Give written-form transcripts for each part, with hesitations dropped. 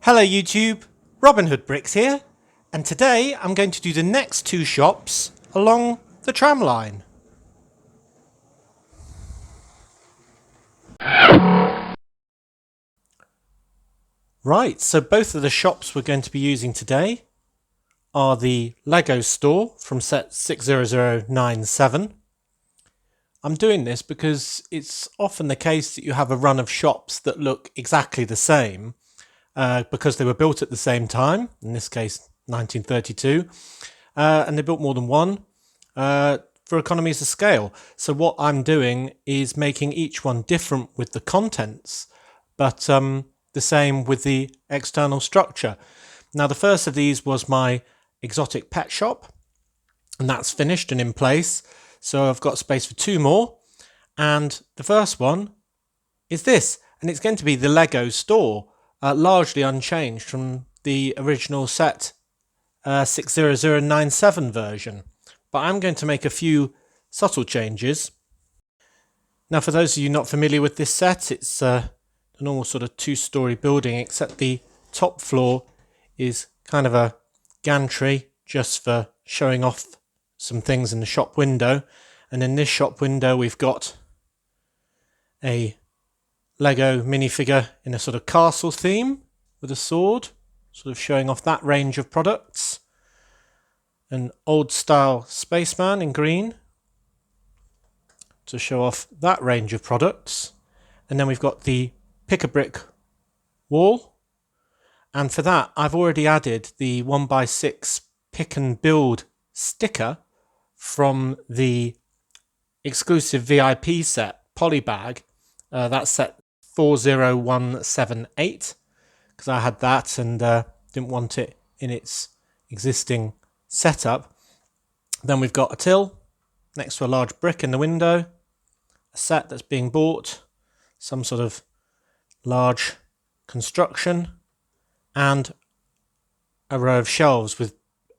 Hello YouTube, Robin Hood Bricks here, and today I'm going to do the next two shops along the tram line. Right, so both of the shops we're going to be using today are the Lego store from set 60097. I'm doing this because it's often the case that you have a run of shops that look exactly the same because they were built at the same time, in this case 1932, and they built more than one for economies of scale. So what I'm doing is making each one different with the contents, but the same with the external structure. Now the first of these was my exotic pet shop, and that's finished and in place. So I've got space for two more, and the first one is this, and it's going to be the Lego store, largely unchanged from the original set 60097 version, but I'm going to make a few subtle changes. Now for those of you not familiar with this set, it's a normal sort of two-story building, except the top floor is kind of a gantry just for showing off some things in the shop window. And in this shop window we've got a Lego minifigure in a sort of castle theme with a sword, sort of showing off that range of products. An old style spaceman in green to show off that range of products. And then we've got the pick-a-brick wall, and for that I've already added the 1x6 pick and build sticker from the exclusive VIP set Polybag. That's set 40178, because I had that and didn't want it in its existing setup. Then we've got a till next to a large brick in the window, a set that's being bought, some sort of large construction, and a row of shelves with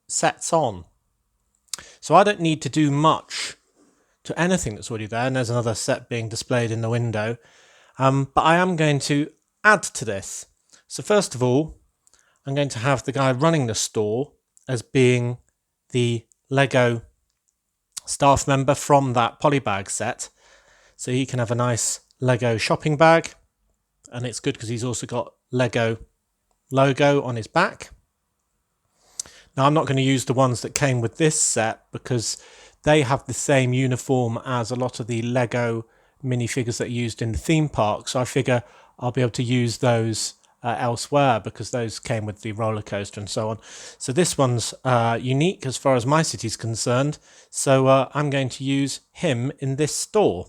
sets on. So I don't need to do much to anything that's already there, and there's another set being displayed in the window. But I am going to add to this. So first of all, I'm going to have the guy running the store as being the Lego staff member from that Polybag set. So he can have a nice Lego shopping bag, and it's good because he's also got Lego logo on his back. Now I'm not going to use the ones that came with this set because they have the same uniform as a lot of the Lego minifigures that are used in the theme park. So I figure I'll be able to use those elsewhere because those came with the roller coaster and so on. So this one's unique as far as my city is concerned. So I'm going to use him in this store.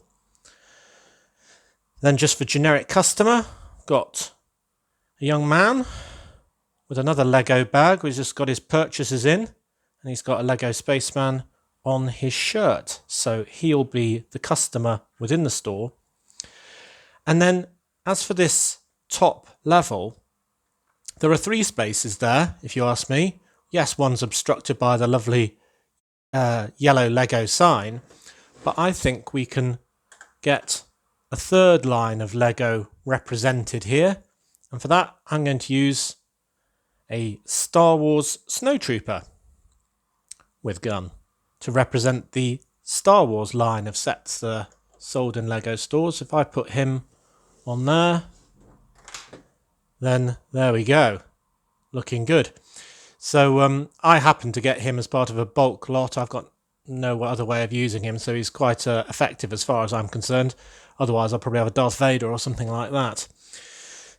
Then just for generic customer, got a young man with another Lego bag who's just got his purchases in, and he's got a Lego spaceman on his shirt. So he'll be the customer within the store. And then as for this top level, there are 3 spaces there, if you ask me. Yes, one's obstructed by the lovely yellow Lego sign, but I think we can get a third line of Lego represented here. And for that, I'm going to use a Star Wars snowtrooper with gun to represent the Star Wars line of sets that are sold in Lego stores. If I put him on there, then there we go, looking good. So I happen to get him as part of a bulk lot. I've got no other way of using him, so he's quite effective as far as I'm concerned. Otherwise I'll probably have a Darth Vader or something like that.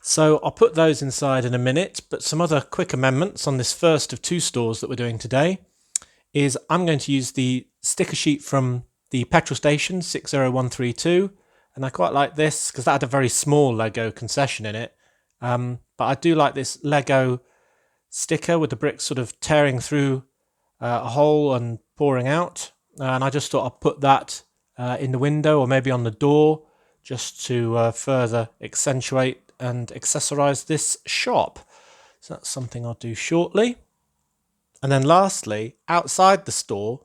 So I'll put those inside in a minute, but some other quick amendments on this first of 2 stores that we're doing today is I'm going to use the sticker sheet from the petrol station 60132, and I quite like this because that had a very small Lego concession in it. But I do like this Lego sticker with the bricks sort of tearing through a hole and pouring out, and I just thought I'd put that in the window or maybe on the door just to further accentuate and accessorize this shop. So that's something I'll do shortly. And then lastly, outside the store,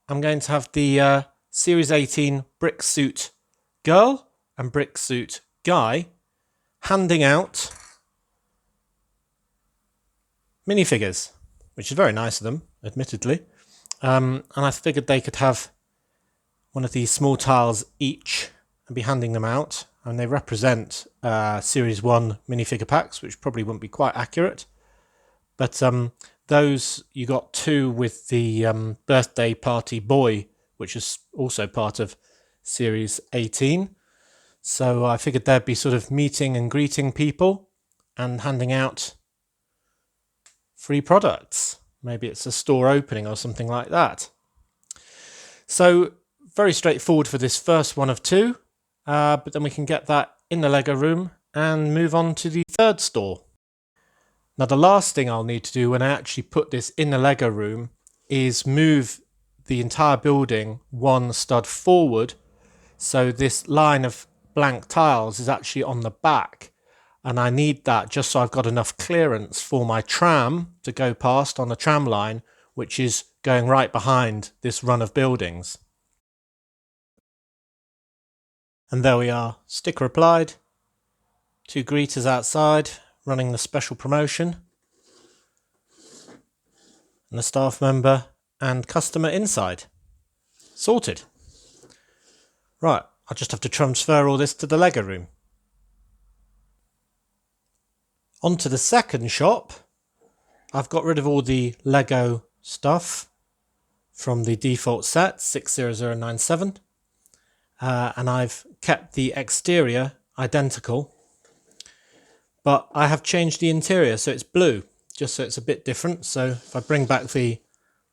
I'm going to have the Series 18 Brick Suit Girl and Brick Suit Guy handing out minifigures, which is very nice of them, admittedly. And I figured they could have one of these small tiles each and be handing them out. And they represent Series 1 minifigure packs, which probably wouldn't be quite accurate. But those, you got 2 with the birthday party boy, which is also part of Series 18. So I figured they'd be sort of meeting and greeting people and handing out free products. Maybe it's a store opening or something like that. So very straightforward for this first one of 2. But then we can get that in the Lego room and move on to the third store. Now the last thing I'll need to do when I actually put this in the Lego room is move the entire building 1 stud forward. So this line of blank tiles is actually on the back. And I need that just so I've got enough clearance for my tram to go past on the tram line, which is going right behind this run of buildings. And there we are, sticker applied, 2 greeters outside running the special promotion, and the staff member and customer inside. Sorted. Right, I'll just have to transfer all this to the Lego room. On to the second shop. I've got rid of all the Lego stuff from the default set 60097. And I've kept the exterior identical, but I have changed the interior so it's blue, just so it's a bit different. So if I bring back the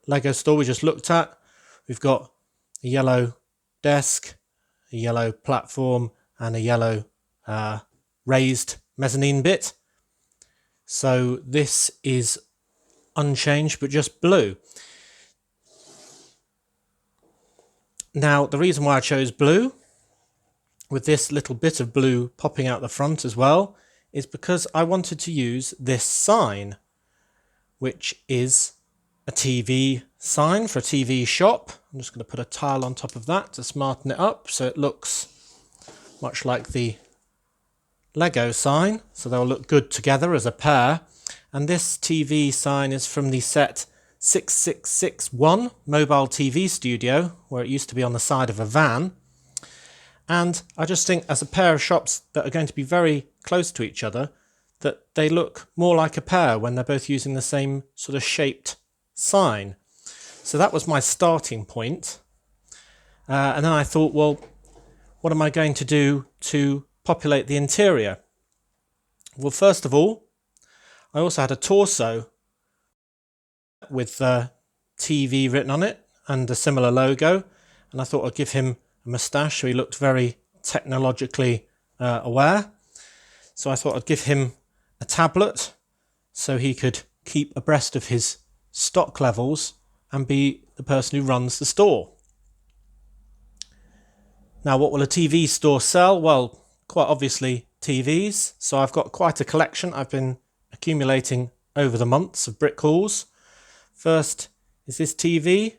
Lego store we just looked at, we've got a yellow desk, a yellow platform, and a yellow raised mezzanine bit. So this is unchanged but just blue. Now, the reason why I chose blue, with this little bit of blue popping out the front as well, is because I wanted to use this sign, which is a TV sign for a TV shop. I'm just going to put a tile on top of that to smarten it up so it looks much like the Lego sign, so they'll look good together as a pair. And this TV sign is from the set 6661 Mobile TV Studio, where it used to be on the side of a van. And I just think as a pair of shops that are going to be very close to each other, that they look more like a pair when they're both using the same sort of shaped sign. So that was my starting point. And then I thought, well, what am I going to do to populate the interior? Well, first of all, I also had a torso with TV written on it and a similar logo, and I thought I'd give him a moustache so he looked very technologically aware. So I thought I'd give him a tablet so he could keep abreast of his stock levels and be the person who runs the store. Now, what will a TV store sell? Well, quite obviously TVs. So I've got quite a collection I've been accumulating over the months of brick hauls. First is this TV,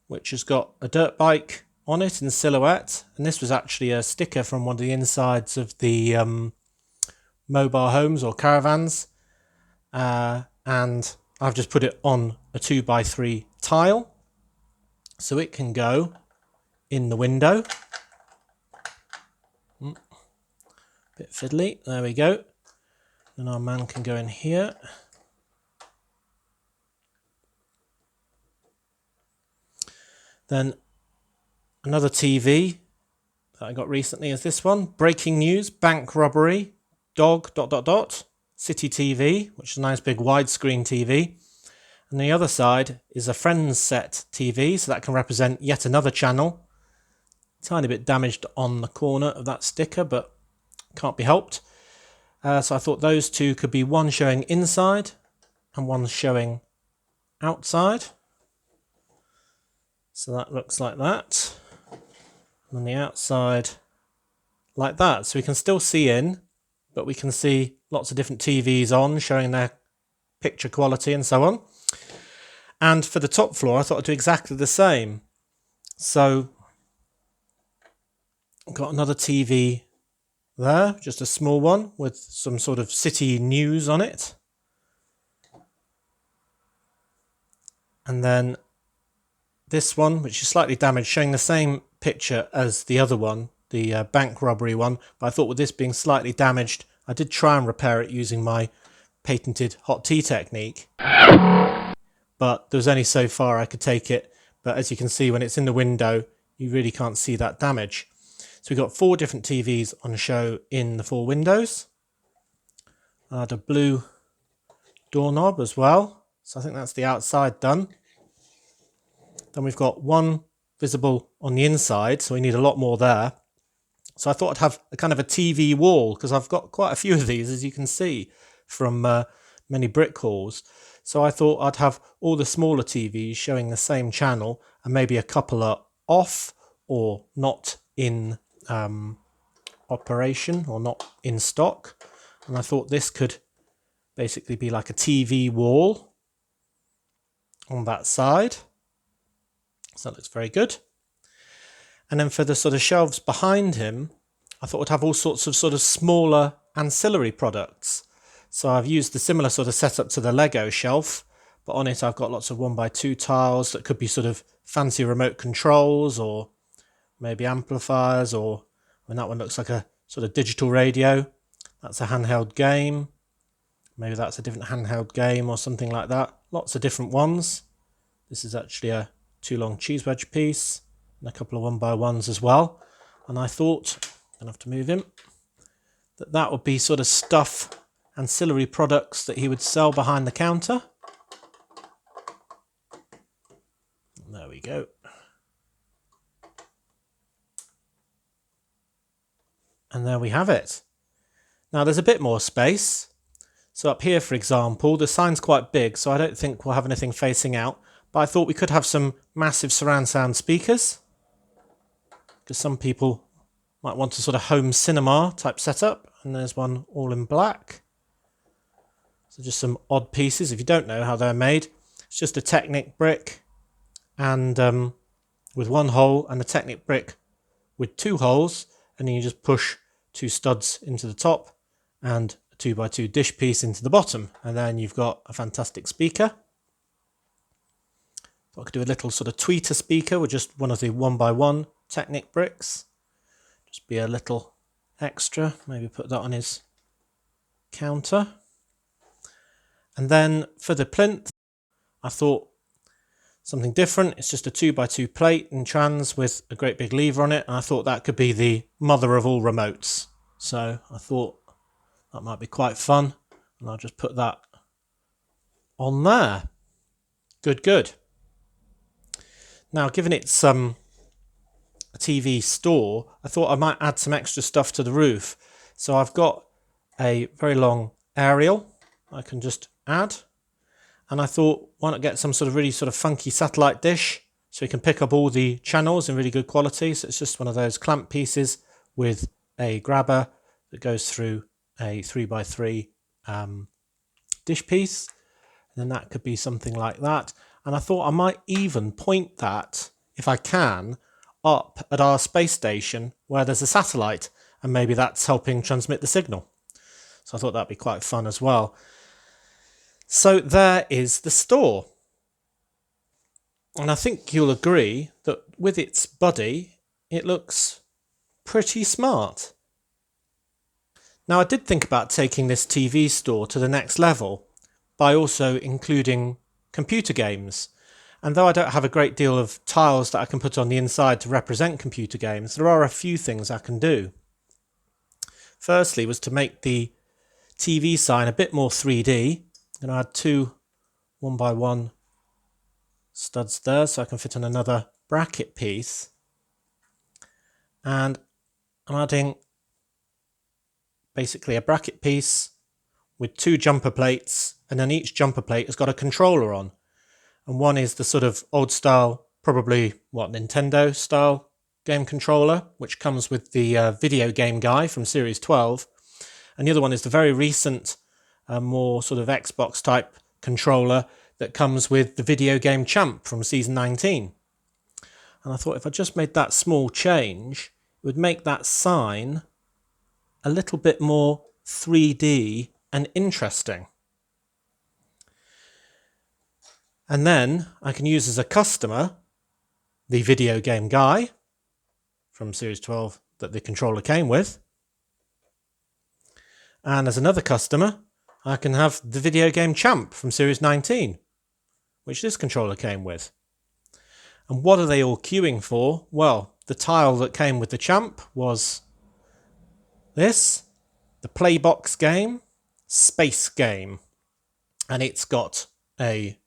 which has got a dirt bike on it in silhouette, and this was actually a sticker from one of the insides of the mobile homes or caravans, and I've just put it on a 2x3 tile so it can go in the window. Bit fiddly, there we go. Then our man can go in here. Then another TV that I got recently is this one. Breaking news, bank robbery, dog, ... City TV, which is a nice big widescreen TV. And the other side is a Friends set TV, so that can represent yet another channel. Tiny bit damaged on the corner of that sticker, but can't be helped. So I thought those two could be one showing inside and one showing outside. So that looks like that. And on the outside, like that. So we can still see in, but we can see lots of different TVs on, showing their picture quality and so on. And for the top floor, I thought I'd do exactly the same. So I've got another TV there, just a small one with some sort of city news on it. And then this one, which is slightly damaged, showing the same picture as the other one, the bank robbery one, but I thought with this being slightly damaged, I did try and repair it using my patented hot tea technique, but there was only so far I could take it. But as you can see, when it's in the window, you really can't see that damage. So we've got 4 different TVs on show in the 4 windows. I had a blue doorknob as well, so I think that's the outside done. Then we've got one visible on the inside, so we need a lot more there. So I thought I'd have a kind of a TV wall, because I've got quite a few of these, as you can see from many brick hauls. So I thought I'd have all the smaller TVs showing the same channel, and maybe a couple are off or not in operation or not in stock. And I thought this could basically be like a TV wall on that side. So that looks very good. And then for the sort of shelves behind him, I thought I'd have all sorts of sort of smaller ancillary products. So I've used the similar sort of setup to the Lego shelf, but on it I've got lots of 1x2 tiles that could be sort of fancy remote controls, or maybe amplifiers, or when that one looks like a sort of digital radio, that's a handheld game. Maybe that's a different handheld game or something like that. Lots of different ones. This is actually a 2 long cheese wedge piece, and a couple of 1x1s as well. And I thought, I'm gonna have to move him, that would be sort of stuff, ancillary products that he would sell behind the counter. There we go. And there we have it. Now there's a bit more space. So up here, for example, the sign's quite big, so I don't think we'll have anything facing out. But I thought we could have some massive surround sound speakers, because some people might want a sort of home cinema type setup. And there's one all in black. So just some odd pieces. If you don't know how they're made, it's just a Technic brick and with 1 hole, and the Technic brick with 2 holes, and then you just push 2 studs into the top and a 2x2 dish piece into the bottom, and then you've got a fantastic speaker. So I could do a little sort of tweeter speaker with just one of the 1x1 Technic bricks. Just be a little extra. Maybe put that on his counter. And then for the plinth, I thought something different. It's just a 2x2 plate in trans with a great big lever on it, and I thought that could be the mother of all remotes. So I thought that might be quite fun, and I'll just put that on there. Good. Now, given it's a TV store, I thought I might add some extra stuff to the roof. So I've got a very long aerial I can just add. And I thought, why not get some sort of really sort of funky satellite dish so you can pick up all the channels in really good quality. So it's just one of those clamp pieces with a grabber that goes through a 3x3 dish piece. And then that could be something like that. And I thought I might even point that, if I can, up at our space station where there's a satellite, and maybe that's helping transmit the signal. So I thought that'd be quite fun as well. So there is the store. And I think you'll agree that with its body, it looks pretty smart. Now, I did think about taking this TV store to the next level by also including computer games. And though I don't have a great deal of tiles that I can put on the inside to represent computer games, there are a few things I can do. Firstly was to make the TV sign a bit more 3D. I'm going to add 2 1x1 studs there so I can fit on another bracket piece. And I'm adding basically a bracket piece with 2 jumper plates, and then each jumper plate has got a controller on. And one is the sort of old style, probably Nintendo style game controller, which comes with the video game guy from Series 12. And the other one is the very recent, more sort of Xbox type controller that comes with the video game champ from season 19. And I thought if I just made that small change, it would make that sign a little bit more 3D and interesting. And then I can use as a customer the video game guy from Series 12 that the controller came with. And as another customer, I can have the video game champ from Series 19, which this controller came with. And what are they all queuing for? Well, the tile that came with the champ was this, the Playbox game, Space Game. And it's got a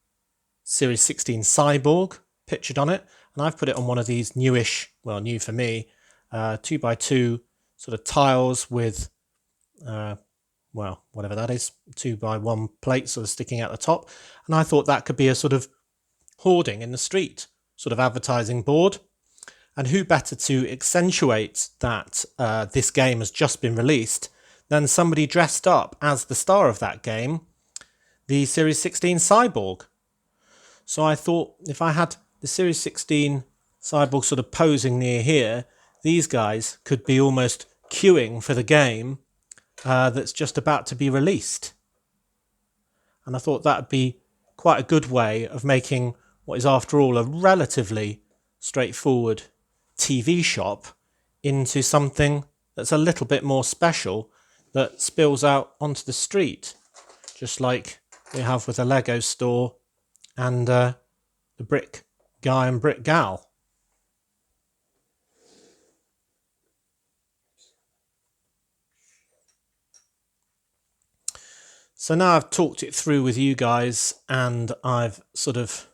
Series 16 Cyborg pictured on it. And I've put it on one of these newish, well, new for me, 2x2 sort of tiles with, well, whatever that is, 2x1 plate sort of sticking out the top. And I thought that could be a sort of hoarding in the street sort of advertising board. And who better to accentuate that this game has just been released than somebody dressed up as the star of that game, the Series 16 Cyborg. So I thought if I had the Series 16 Cyborg sort of posing near here, these guys could be almost queuing for the game that's just about to be released. And I thought that would be quite a good way of making what is after all a relatively straightforward TV shop into something that's a little bit more special that spills out onto the street, just like we have with a Lego store and the brick guy and brick gal. So now I've talked it through with you guys and I've sort of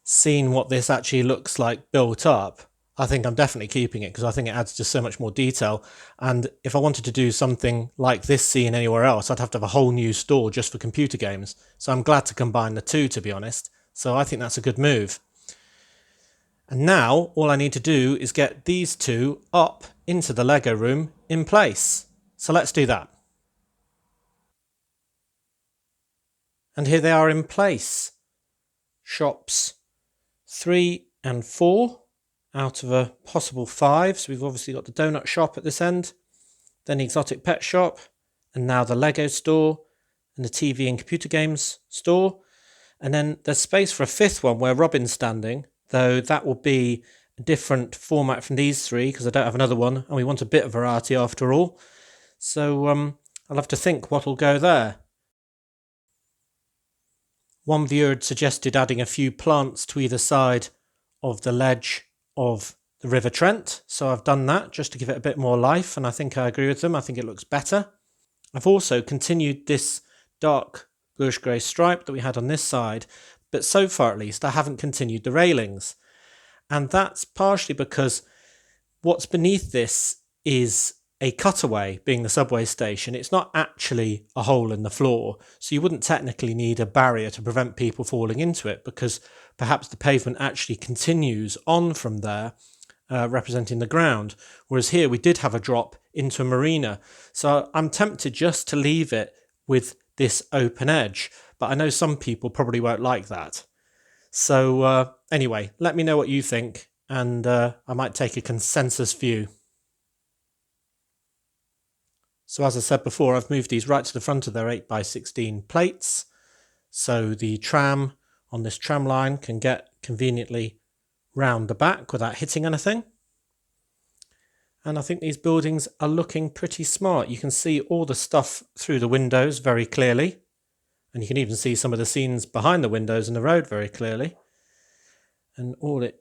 seen what this actually looks like built up, I think I'm definitely keeping it because I think it adds just so much more detail. And if I wanted to do something like this scene anywhere else, I'd have to have a whole new store just for computer games. So I'm glad to combine the two, to be honest. So I think that's a good move. And now all I need to do is get these two up into the Lego room in place. So let's do that. And here they are in place. Shops 3 and 4 out of a possible 5. So we've obviously got the donut shop at this end, then the exotic pet shop, and now the Lego store and the TV and computer games store. And then there's space for a 5th one where Robin's standing, though that will be a different format from these 3 because I don't have another one and we want a bit of variety after all. So I'll have to think what will go there. One viewer had suggested adding a few plants to either side of the ledge of the River Trent, so I've done that just to give it a bit more life, and I think I agree with them. I think it looks better. I've also continued this dark bluish grey stripe that we had on this side, but so far at least I haven't continued the railings, and that's partially because what's beneath this is a cutaway, being the subway station. It's not actually a hole in the floor, so you wouldn't technically need a barrier to prevent people falling into it, because perhaps the pavement actually continues on from there, representing the ground, whereas here we did have a drop into a marina. So I'm tempted just to leave it with this open edge, but I know some people probably won't like that. So anyway, let me know what you think, and I might take a consensus view. So as I said before, I've moved these right to the front of their 8x16 plates, so the tram on this tram line can get conveniently round the back without hitting anything. And I think these buildings are looking pretty smart. You can see all the stuff through the windows very clearly, and you can even see some of the scenes behind the windows in the road very clearly. And all it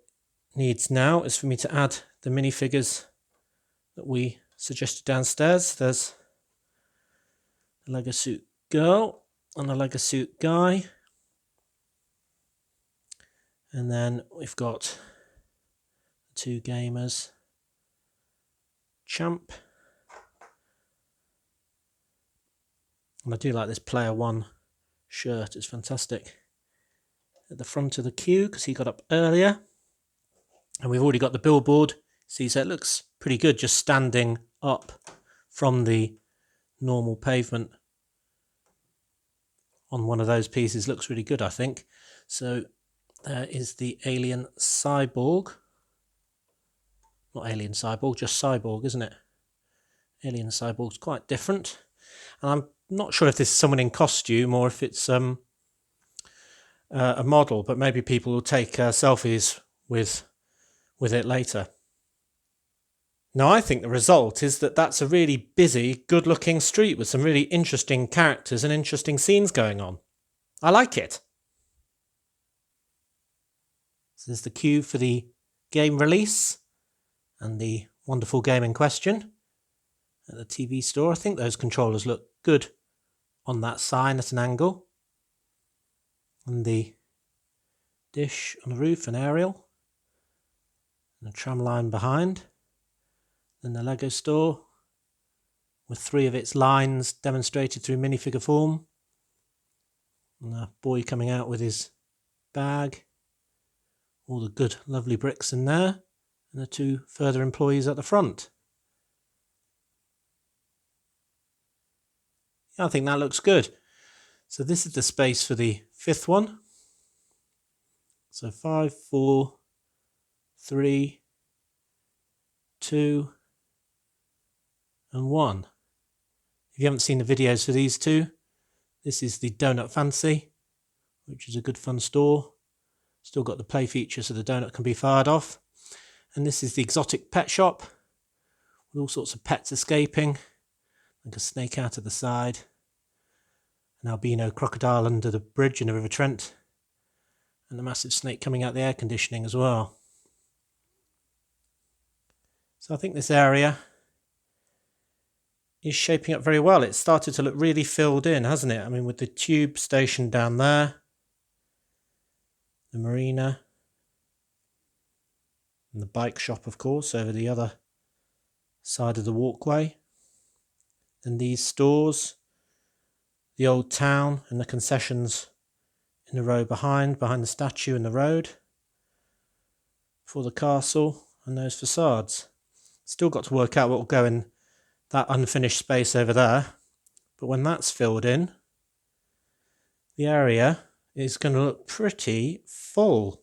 needs now is for me to add the minifigures that we suggested downstairs. There's the Lego suit girl and the Lego suit guy. And then we've got the 2 gamers, Champ. And I do like this Player 1 shirt, it's fantastic. At the front of the queue, because he got up earlier. And we've already got the billboard. See, so it looks pretty good just standing up from the normal pavement on one of those pieces. Looks really good, I think. So there is the alien cyborg. Not alien cyborg, just cyborg, isn't it? Alien cyborg's quite different. And I'm not sure if this is someone in costume or if it's a model, but maybe people will take selfies with it later. Now, I think the result is that that's a really busy, good-looking street with some really interesting characters and interesting scenes going on. I like it. So there's the queue for the game release and the wonderful game in question at the TV store. I think those controllers look good on that sign at an angle. And the dish on the roof, an aerial, and a tram line behind. Then the Lego store with 3 of its lines demonstrated through minifigure form. And a boy coming out with his bag. All the good, lovely bricks in there. And the 2 further employees at the front. Yeah, I think that looks good. So this is the space for the 5th one. So 5, 4, 3, 2, and 1. If you haven't seen the videos for these 2, this is the Donut Fancy, which is a good fun store. Still got the play feature so the donut can be fired off. And this is the Exotic Pet Shop, with all sorts of pets escaping, like a snake out of the side, an albino crocodile under the bridge in the River Trent, and a massive snake coming out the air conditioning as well. So I think this area is shaping up very well. It's started to look really filled in, hasn't it? I mean, with the tube station down there, the marina, and the bike shop, of course, over the other side of the walkway. And these stores, the old town and the concessions in the row behind the statue and the road, for the castle and those facades. Still got to work out what will go in that unfinished space over there, but when that's filled in, the area is going to look pretty full.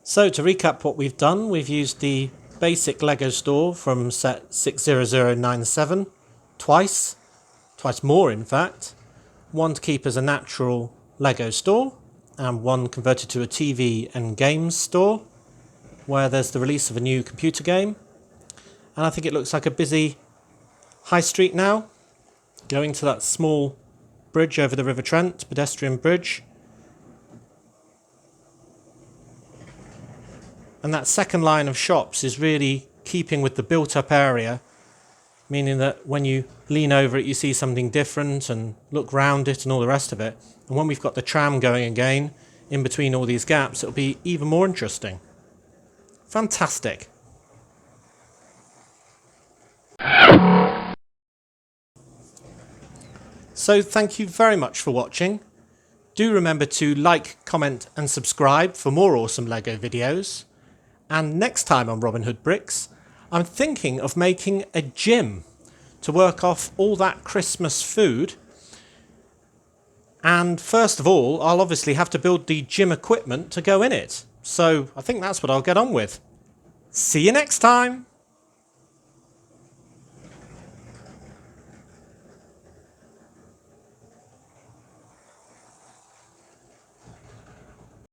So to recap what we've done, we've used the basic Lego store from set 60097 twice more in fact. One to keep as a natural Lego store, and one converted to a TV and games store, where there's the release of a new computer game. And I think it looks like a busy high street now, going to that small bridge over the River Trent, pedestrian bridge. And that second line of shops is really keeping with the built-up area, meaning that when you lean over it, you see something different and look round it and all the rest of it. And when we've got the tram going again, in between all these gaps, it'll be even more interesting. Fantastic. So thank you very much for watching. Do remember to like, comment and subscribe for more awesome Lego videos. And next time on Robin Hood Bricks, I'm thinking of making a gym to work off all that Christmas food. And first of all, I'll obviously have to build the gym equipment to go in it. So I think that's what I'll get on with. See you next time!